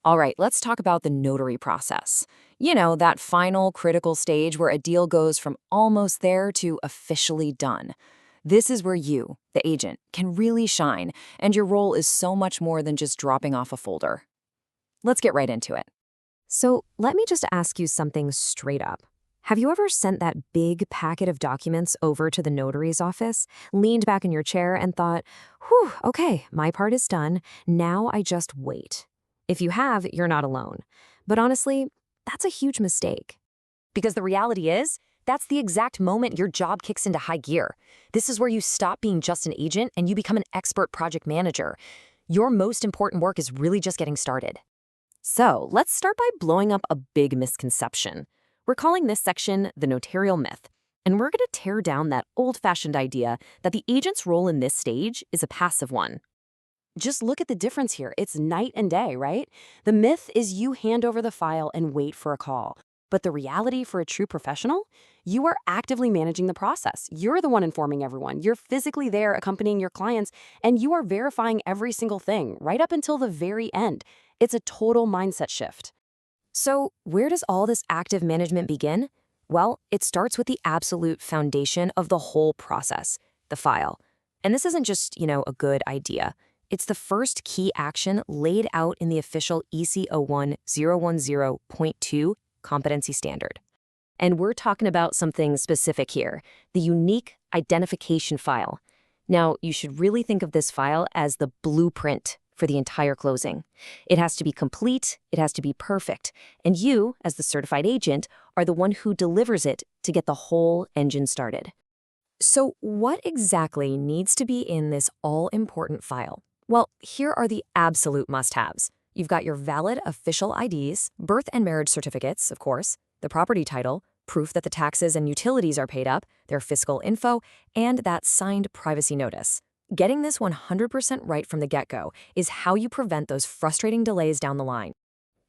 All right, let's talk about the notary process. You know, that final critical stage where a deal goes from almost there to officially done. This is where you, the agent, can really shine, and your role is so much more than just dropping off a folder. Let's get right into it. So let me just ask you something straight up. Have you ever sent that big packet of documents over to the notary's office, leaned back in your chair, and thought, whew, okay, my part is done. Now I just wait? If you have, you're not alone. But honestly, that's a huge mistake. Because the reality is, that's the exact moment your job kicks into high gear. This is where you stop being just an agent and you become an expert project manager. Your most important work is really just getting started. So let's start by blowing up a big misconception. We're calling this section the notarial myth, and we're going to tear down that old-fashioned idea that the agent's role in this stage is a passive one. Just look at the difference here. It's night and day, right? The myth is you hand over the file and wait for a call. But the reality for a true professional, you are actively managing the process. You're the one informing everyone. You're physically there accompanying your clients, and you are verifying every single thing right up until the very end. It's a total mindset shift. So where does all this active management begin? Well, it starts with the absolute foundation of the whole process, the file. And this isn't just, a good idea. It's the first key action laid out in the official EC 01010.2 competency standard. And we're talking about something specific here, the unique identification file. Now, you should really think of this file as the blueprint for the entire closing. It has to be complete, it has to be perfect, and you, as the certified agent, are the one who delivers it to get the whole engine started. So what exactly needs to be in this all-important file? Well, here are the absolute must-haves. You've got your valid official IDs, birth and marriage certificates, of course, the property title, proof that the taxes and utilities are paid up, their fiscal info, and that signed privacy notice. Getting this 100% right from the get-go is how you prevent those frustrating delays down the line.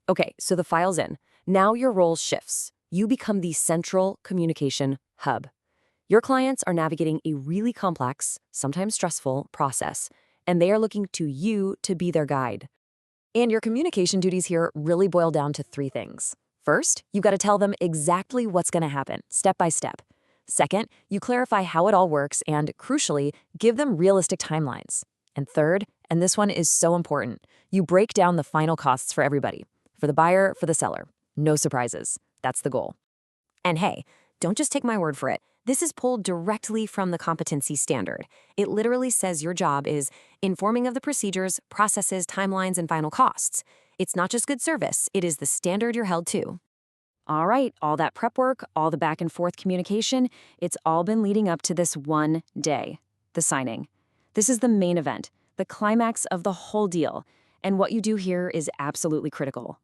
Okay, so the file's in. Now your role shifts. You become the central communication hub. Your clients are navigating a really complex, sometimes stressful process, and they are looking to you to be their guide. And your communication duties here really boil down to three things. First, you've got to tell them exactly what's going to happen, step by step. Second, you clarify how it all works and, crucially, give them realistic timelines. And third, and this one is so important, you break down the final costs for everybody. For the buyer, for the seller. No surprises. That's the goal. And hey, don't just take my word for it. This is pulled directly from the competency standard. It literally says your job is informing of the procedures, processes, timelines, and final costs. It's not just good service, it is the standard you're held to. All right, all that prep work, all the back and forth communication, it's all been leading up to this one day, the signing. This is the main event, the climax of the whole deal, and what you do here is absolutely critical.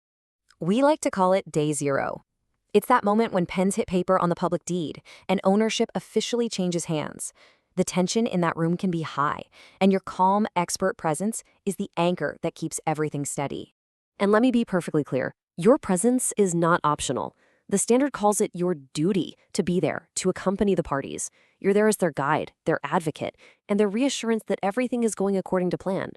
We like to call it day zero. It's that moment when pens hit paper on the public deed and ownership officially changes hands. The tension in that room can be high, and your calm, expert presence is the anchor that keeps everything steady. And let me be perfectly clear, your presence is not optional. The standard calls it your duty to be there, to accompany the parties. You're there as their guide, their advocate, and their reassurance that everything is going according to plan.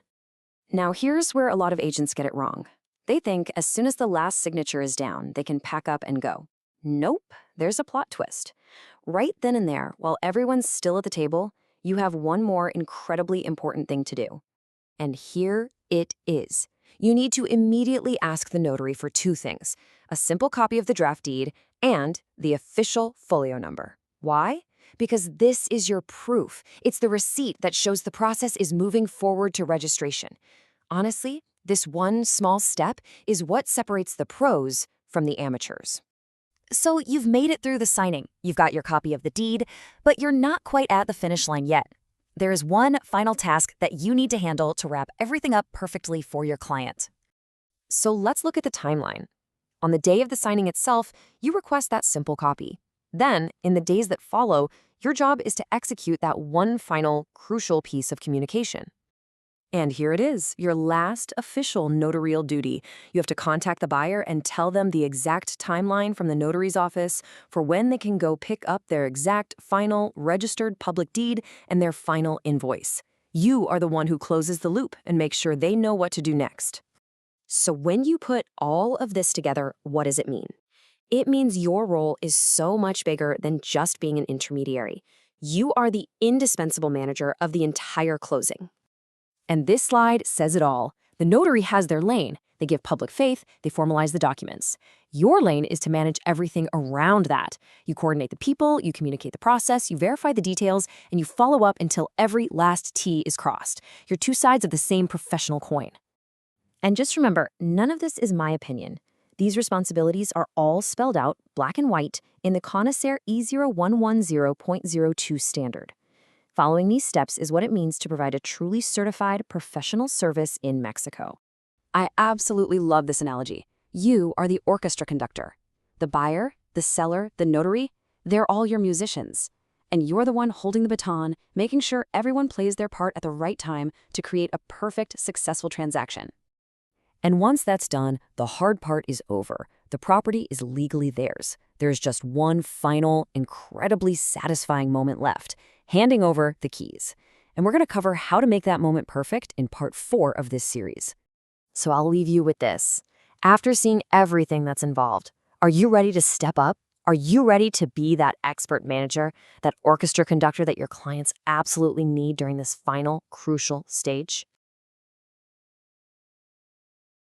Now, here's where a lot of agents get it wrong. They think as soon as the last signature is down, they can pack up and go. Nope, there's a plot twist. Right then and there, while everyone's still at the table, you have one more incredibly important thing to do. And here it is. You need to immediately ask the notary for two things: a simple copy of the draft deed and the official folio number. Why? Because this is your proof. It's the receipt that shows the process is moving forward to registration. Honestly, this one small step is what separates the pros from the amateurs. So you've made it through the signing. You've got your copy of the deed, but you're not quite at the finish line yet. There is one final task that you need to handle to wrap everything up perfectly for your client. So let's look at the timeline. On the day of the signing itself, you request that simple copy. Then, in the days that follow, your job is to execute that one final, crucial piece of communication. And here it is, your last official notarial duty. You have to contact the buyer and tell them the exact timeline from the notary's office for when they can go pick up their exact final registered public deed and their final invoice. You are the one who closes the loop and makes sure they know what to do next. So when you put all of this together, what does it mean? It means your role is so much bigger than just being an intermediary. You are the indispensable manager of the entire closing. And this slide says it all. The notary has their lane. They give public faith, they formalize the documents. Your lane is to manage everything around that. You coordinate the people, you communicate the process, you verify the details, and you follow up until every last T is crossed. You're two sides of the same professional coin. And just remember, none of this is my opinion. These responsibilities are all spelled out, black and white, in the Connoisseur E0110.02 standard. Following these steps is what it means to provide a truly certified professional service in Mexico. I absolutely love this analogy. You are the orchestra conductor. The buyer, the seller, the notary, they're all your musicians. And you're the one holding the baton, making sure everyone plays their part at the right time to create a perfect, successful transaction. And once that's done, the hard part is over. The property is legally theirs. There's just one final, incredibly satisfying moment left, handing over the keys. And we're going to cover how to make that moment perfect in part 4 of this series. So I'll leave you with this. After seeing everything that's involved, are you ready to step up? Are you ready to be that expert manager, that orchestra conductor that your clients absolutely need during this final, crucial stage?